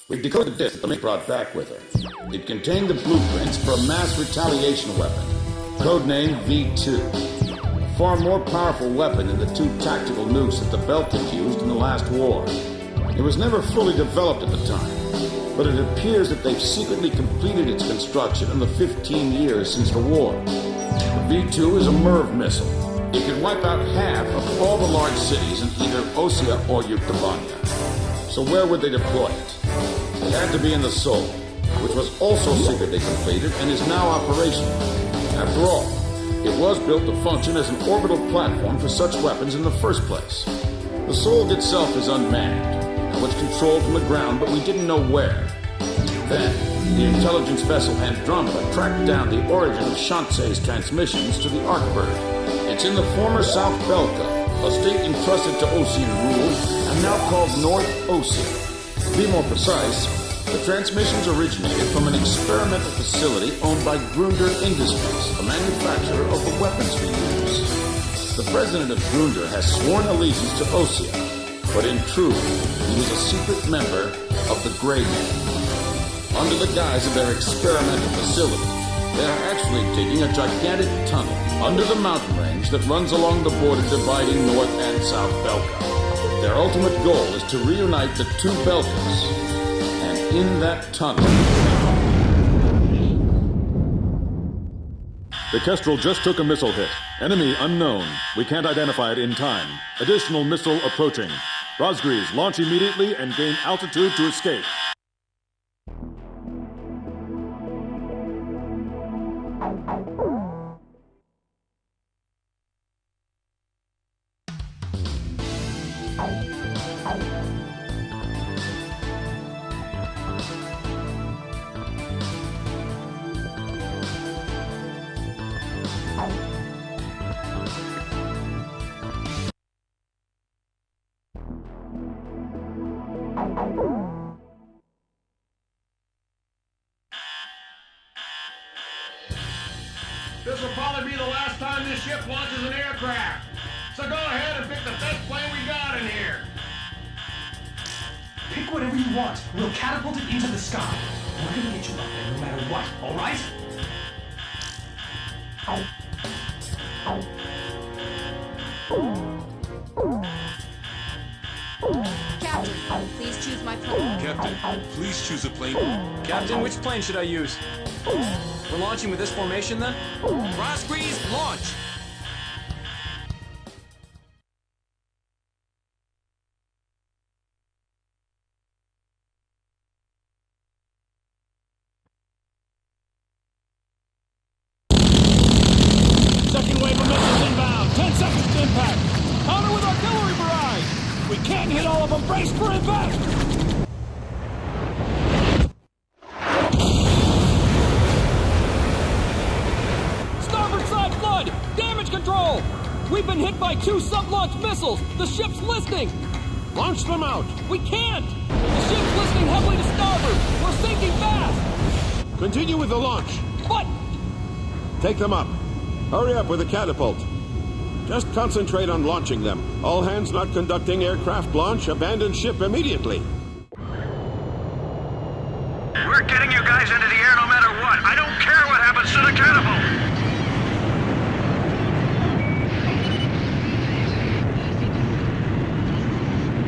We decoded this that the mate brought back with her. It contained the blueprints for a mass retaliation weapon, codenamed V2. A far more powerful weapon than the two tactical nukes that the Belkin used in the last war. It was never fully developed at the time, but it appears that they've secretly completed its construction in the 15 years since the war. The V2 is a MIRV missile. It could wipe out half of all the large cities in either Osea or Yuktavania. So where would they deploy it? It had to be in the Sol, which was also secretly completed and is now operational. After all, it was built to function as an orbital platform for such weapons in the first place. The Sol itself is unmanned and was controlled from the ground, but we didn't know where. Then, the intelligence vessel Andromeda tracked down the origin of Shanxe's transmissions to the Arkbird. It's in the former South Belka, a state entrusted to Osean rule and now called North Osea. To be more precise, the transmissions originated from an experimental facility owned by Grunder Industries, the manufacturer of the weapons we use. The president of Grunder has sworn allegiance to Osea, but in truth, he was a secret member of the Grey Men. Under the guise of their experimental facility, they are actually digging a gigantic tunnel under the mountain range that runs along the border dividing North and South Belka. Their ultimate goal is to reunite the two Belkas, and in that tunnel... The Kestrel just took a missile hit. Enemy unknown. We can't identify it in time. Additional missile approaching. Rosgreaves, launch immediately and gain altitude to escape. This will probably be the last time this ship launches an aircraft. So go ahead and pick the best plane we got in here. Pick whatever you want. We'll catapult it into the sky. We're gonna get you up there no matter what, all right? Captain, please choose my plane. Captain, please choose a plane. Captain, which plane should I use? We're launching with this formation, then? Rosgreaves, launch! Second wave of missiles inbound. 10 seconds to impact. Counter with artillery barrage. We can't hit all of them. Brace for impact. Starboard side flood. Damage control. We've been hit by 2 sub-launch missiles. The ship's listing. Launch them out. We can't. The ship's listing heavily to starboard. We're sinking fast. Continue with the launch. But Take them up. Hurry up with the catapult. Just concentrate on launching them. All hands not conducting aircraft launch, abandon ship immediately. We're getting you guys into the air no matter what. I don't care what happens to the catapult.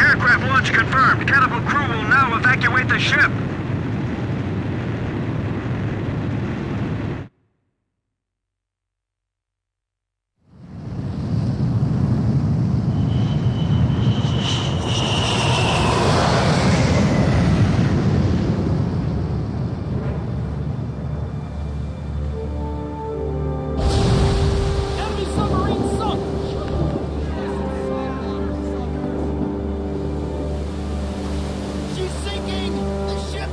Aircraft launch confirmed. Catapult crew will now evacuate the ship. enemy submarine sunk. She's sinking. The ship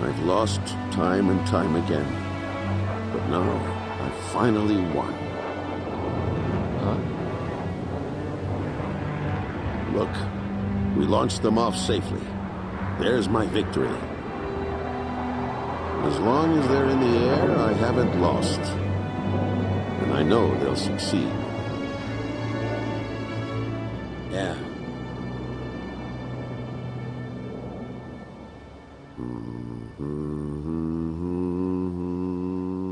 I've lost time and time again. But now, I've finally won. Huh? Look, we launched them off safely. There's my victory. As long as they're in the air, I haven't lost. And I know they'll succeed. Yeah.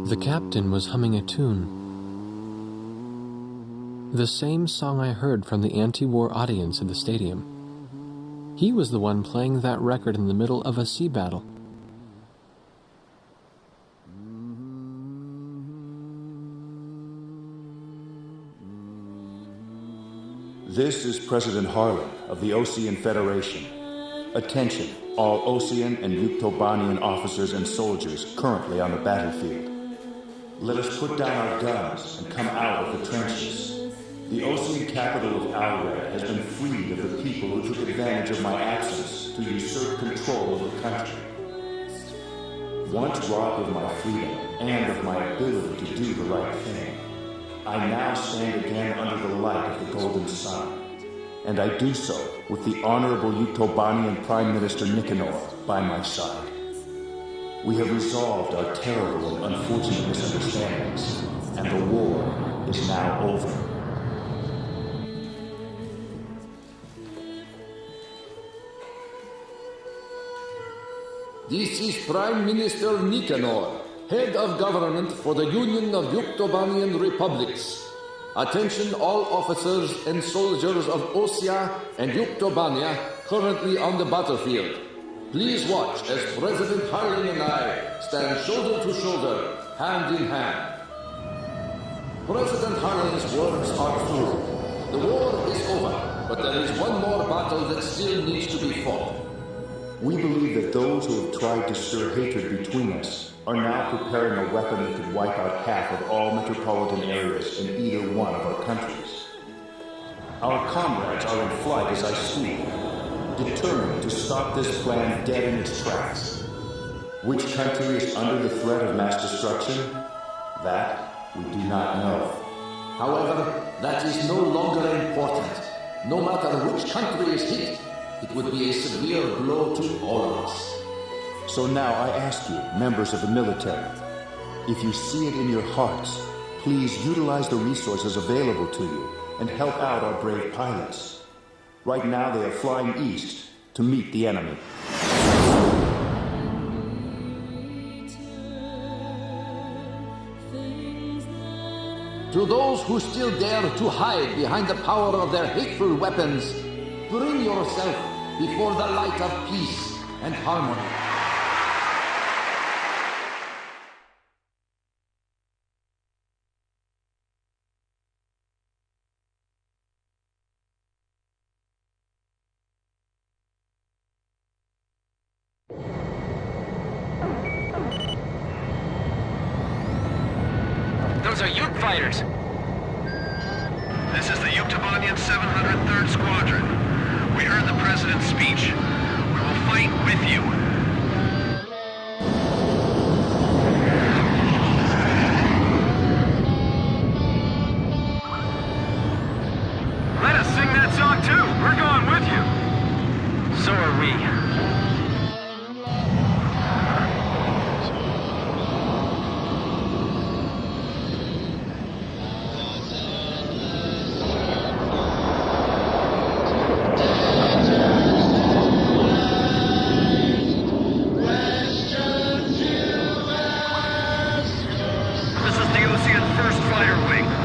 The captain was humming a tune. The same song I heard from the anti-war audience in the stadium. He was the one playing that record in the middle of a sea battle. This is President Harlan of the Osean Federation. Attention, all Osean and Yuktobanian officers and soldiers currently on the battlefield. Let us put down our guns and come out of the trenches. The Osean capital of Alred has been freed of the people who took advantage of my absence to usurp control of the country. Once robbed of my freedom and of my ability to do the right thing, I now stand again under the light of the golden sun. And I do so with the Honorable Yuktobanian Prime Minister Nicanor by my side. We have resolved our terrible and unfortunate misunderstandings, and the war is now over. This is Prime Minister Nicanor, Head of Government for the Union of Yuktobanian Republics. Attention all officers and soldiers of Osea and Yuktobania currently on the battlefield. Please watch as President Harlan and I stand shoulder to shoulder, hand in hand. President Harlan's words are true. The war is over, but there is one more battle that still needs to be fought. We believe that those who have tried to stir hatred between us are now preparing a weapon that could wipe out half of all metropolitan areas in either one of our countries. Our comrades are in flight as I speak, determined to stop this plan dead in its tracks. Which country is under the threat of mass destruction? That we do not know. However, that is no longer important. No matter which country is hit, it would be a severe blow to all of us. So now I ask you, members of the military, if you see it in your hearts, please utilize the resources available to you and help out our brave pilots. Right now they are flying east to meet the enemy. To those who still dare to hide behind the power of their hateful weapons, bring yourself before the light of peace and harmony. Those are Yuk fighters. This is the Yuktobanian 703rd Squadron. We heard the President's speech. We will fight with you. Let us sing that song too. We're going with you. So are we.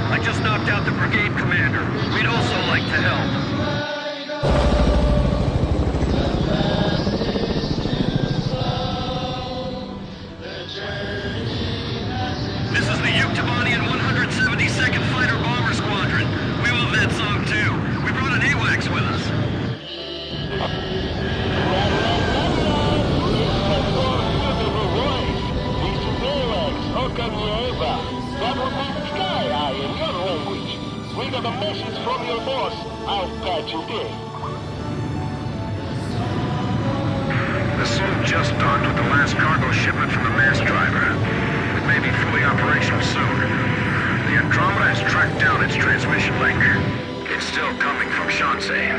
I just knocked out the brigade commander. We'd also like to help. This is the Yuktobanian 172nd Fighter Bomber Squadron. We love that song too. We brought an AWACS with us. We got a message from your boss. I'll patch you in. The sun just dawned with the last cargo transmission link. It's still coming from Shanxi.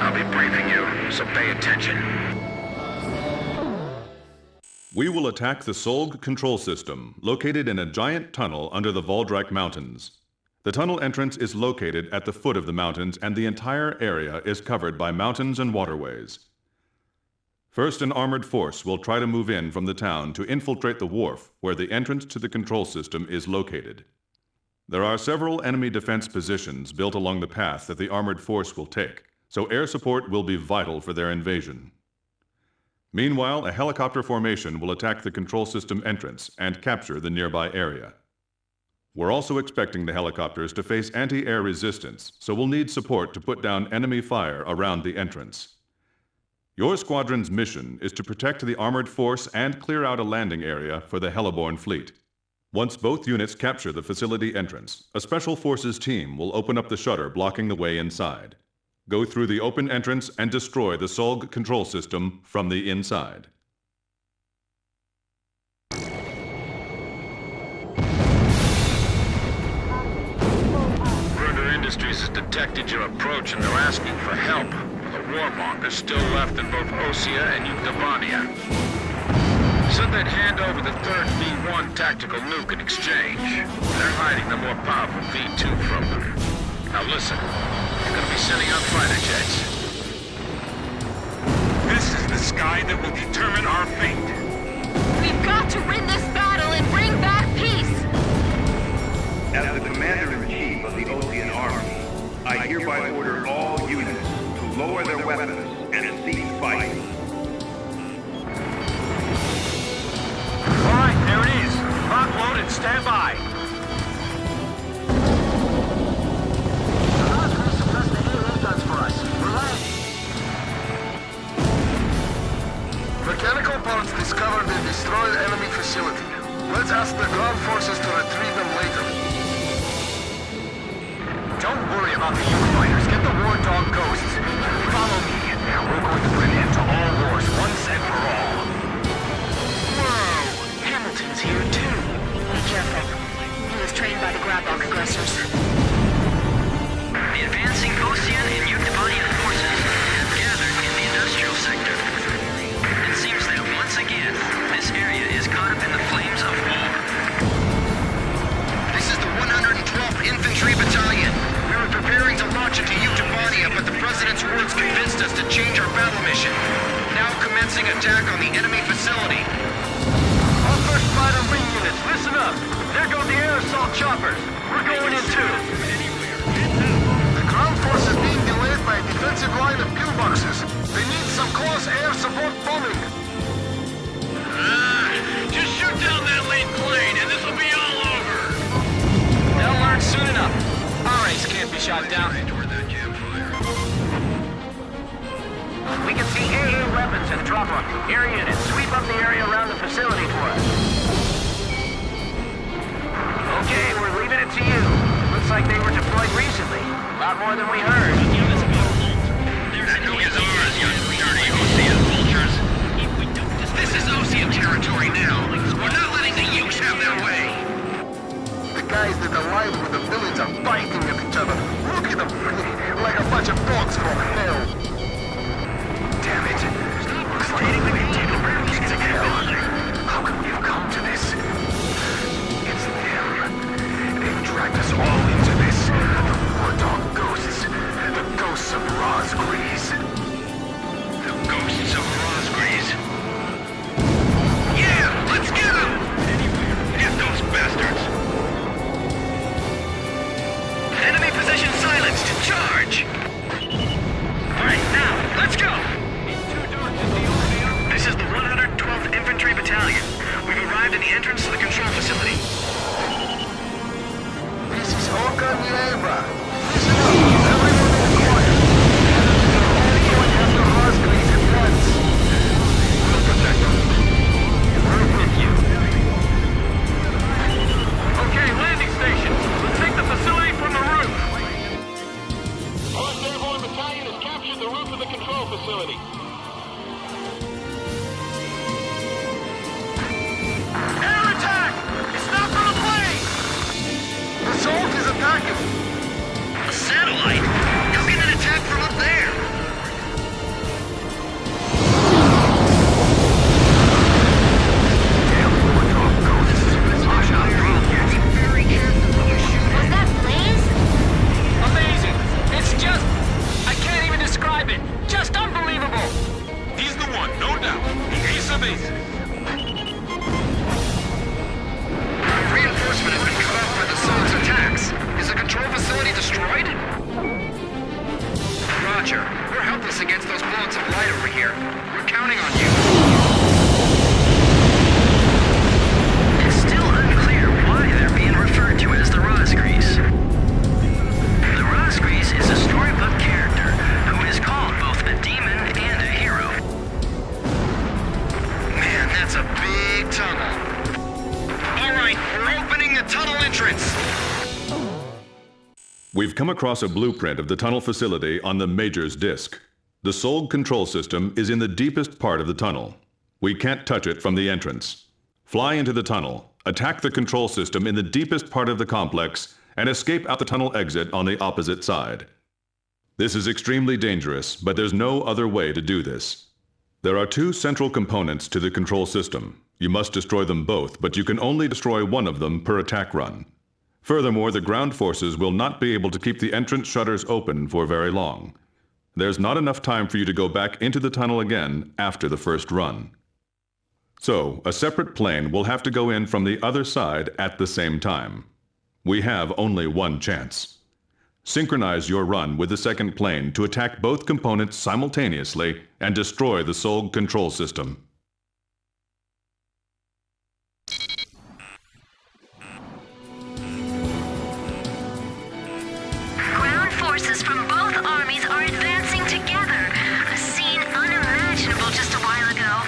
I'll be briefing you, so pay attention. We will attack the Solg control system, located in a giant tunnel under the Voldrak Mountains. The tunnel entrance is located at the foot of the mountains, and the entire area is covered by mountains and waterways. First, an armored force will try to move in from the town to infiltrate the wharf, where the entrance to the control system is located. There are several enemy defense positions built along the path that the armored force will take, so air support will be vital for their invasion. Meanwhile, a helicopter formation will attack the control system entrance and capture the nearby area. We're also expecting the helicopters to face anti-air resistance, so we'll need support to put down enemy fire around the entrance. Your squadron's mission is to protect the armored force and clear out a landing area for the Heliborn fleet. Once both units capture the facility entrance, a Special Forces team will open up the shutter blocking the way inside. Go through the open entrance and destroy the Solg control system from the inside. Bruder Industries has detected your approach and they're asking for help. The warmongers still left in both Osea and Yuktobania. Said they'd hand over the third V1 tactical nuke in exchange. They're hiding the more powerful V2 from them. Now listen, you're gonna be sending out fighter jets. This is the sky that will determine our fate. We've got to win this battle and bring back peace! As the Commander-in-Chief of the Ocean Army, I hereby order all units to lower their weapons and cease fighting. All right, there it is. Lock, load, and stand by. Mechanical parts discovered a destroyed enemy facility. Let's ask the ground forces to retrieve them later. Don't worry about the Eurofighters. Get the war dog ghosts. Follow me. We're going to put an end to all wars once and for all. Whoa! Hamilton's here too. Be careful. He was trained by the Grabok aggressors. The advancing Ocean and Yuktobanian forces have gathered in the industrial sector. It seems that once again, this area is caught up in the flames of war. This is the 112th Infantry Battalion. We were preparing to launch into Yuktobania, but the President's words convinced us to change our battle mission. Now commencing attack on the enemy facility. All first fighter wing units, listen up. There go the air assault choppers. We're going in too. The ground force is being delayed by a defensive line of pillboxes. They need some close air support bombing. Just shoot down that lead plane and this will be all over. They'll learn soon enough. Our ace can't be shot down. We can see AA weapons and drop on air units. Sweep up the area around the facility for us. Okay, we're leaving it to you. Looks like they were deployed recently. A lot more than we heard. That nuke is ours, you dirty Ocean vultures. This is Ocean territory now. We're not letting the Ukes have their way. The guys that aligned with the village are fighting at each other. Look at them, like a bunch of dogs from hell. Damn it. Looks like the pits of hell. How could we have come to this? It's them. They've dragged us all into this. The war dog ghosts. The ghosts of Rosgrees. The ghosts of Rosgrees. Yeah, let's get them! Get those bastards! Enemy position silenced. Charge! Alright, now, let's go! This is the 112th Infantry Battalion. We've arrived at the entrance to the control facility. This is Oka Niebra. Listen up, everyone in the corner. Everyone has the Rosgrees at once. We'll protect them. We're with you. Okay, landing station. Let's take the facility from the roof. First Airborne Battalion has captured the roof of the control facility. Air attack! It's not from a plane! The Assault is attacking! lots of light over here. We're counting on you. It's still unclear why they're being referred to as the Rosgrees. The Rosgrees is a storybook character who is called both a demon and a hero. Man, that's a big tunnel. All right, we're opening the tunnel entrance. We've come across a blueprint of the tunnel facility on the Major's disk. The Solg control system is in the deepest part of the tunnel. We can't touch it from the entrance. Fly into the tunnel, attack the control system in the deepest part of the complex, and escape out the tunnel exit on the opposite side. This is extremely dangerous, but there's no other way to do this. There are two central components to the control system. You must destroy them both, but you can only destroy one of them per attack run. Furthermore, the ground forces will not be able to keep the entrance shutters open for very long. There's not enough time for you to go back into the tunnel again after the first run. So, a separate plane will have to go in from the other side at the same time. We have only one chance. Synchronize your run with the second plane to attack both components simultaneously and destroy the Solg control system. Ground forces from both armies are advancing together. A scene unimaginable just a while ago.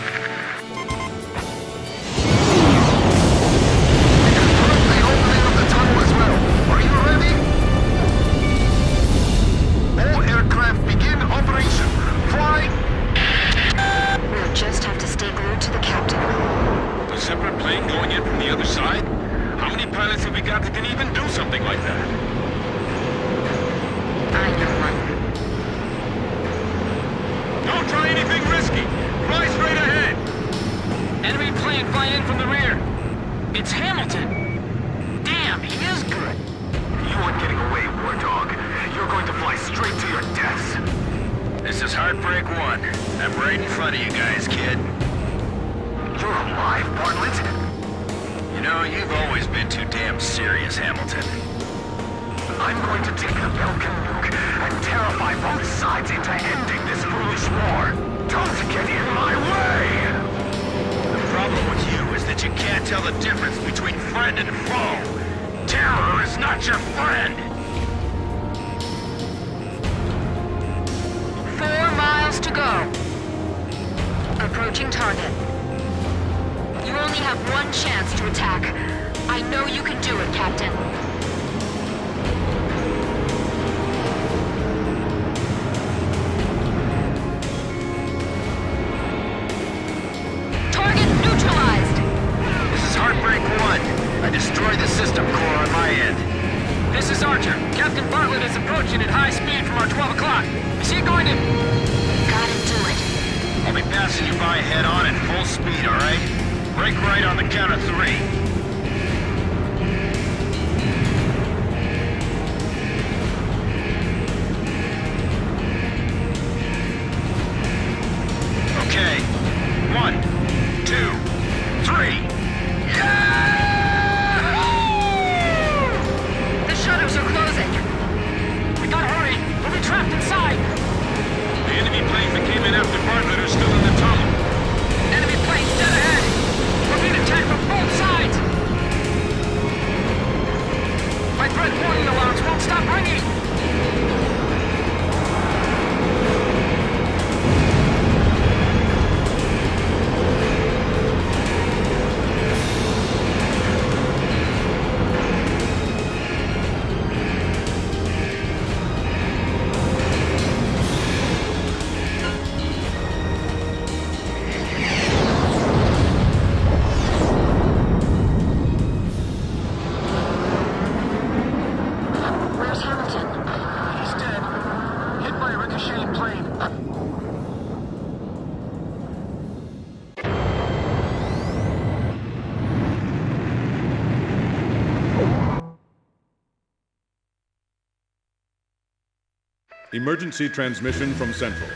The opening of the tunnel as well. Are you ready? All aircraft begin operation. Fly! We'll just have to stay glued to the captain. A separate plane going in from the other side? How many pilots have we got that can even do something like that? I know one. Don't try anything risky. Fly straight ahead. Enemy plane flying in from the rear. It's Hamilton. Damn, he is good. You aren't getting away, War Dog. You're going to fly straight to your deaths. This is Heartbreak 1. I'm right in front of you guys, kid. You're alive, Bartlett. You know, you've always been too damn serious, Hamilton. I'm going to take the Belkin nuke and terrify both sides into ending this foolish war. Don't get in my way! The problem with you is that you can't tell the difference between friend and foe. Terror is not your friend. 4 miles to go. Approaching target. You only have one chance to attack. I know you can do it, Captain. Target neutralized! This is Heartbreak 1. I destroyed the system core on my end. This is Archer. Captain Bartlett is approaching at high speed from our 12 o'clock. Is he going to... Gotta do it. I'll be passing you by head on at full speed, all right? Break right on the count of 3. Okay. 1, 2, 3. The shutters are closing. We gotta hurry. We'll be trapped inside. The enemy planes that came in after Bartlett are still in the tunnel. Enemy planes dead ahead. We're being attacked from both sides. My threat warning alarms won't stop ringing. Where's Hamilton? He's dead. Hit by a ricocheting plane. Emergency transmission from Central.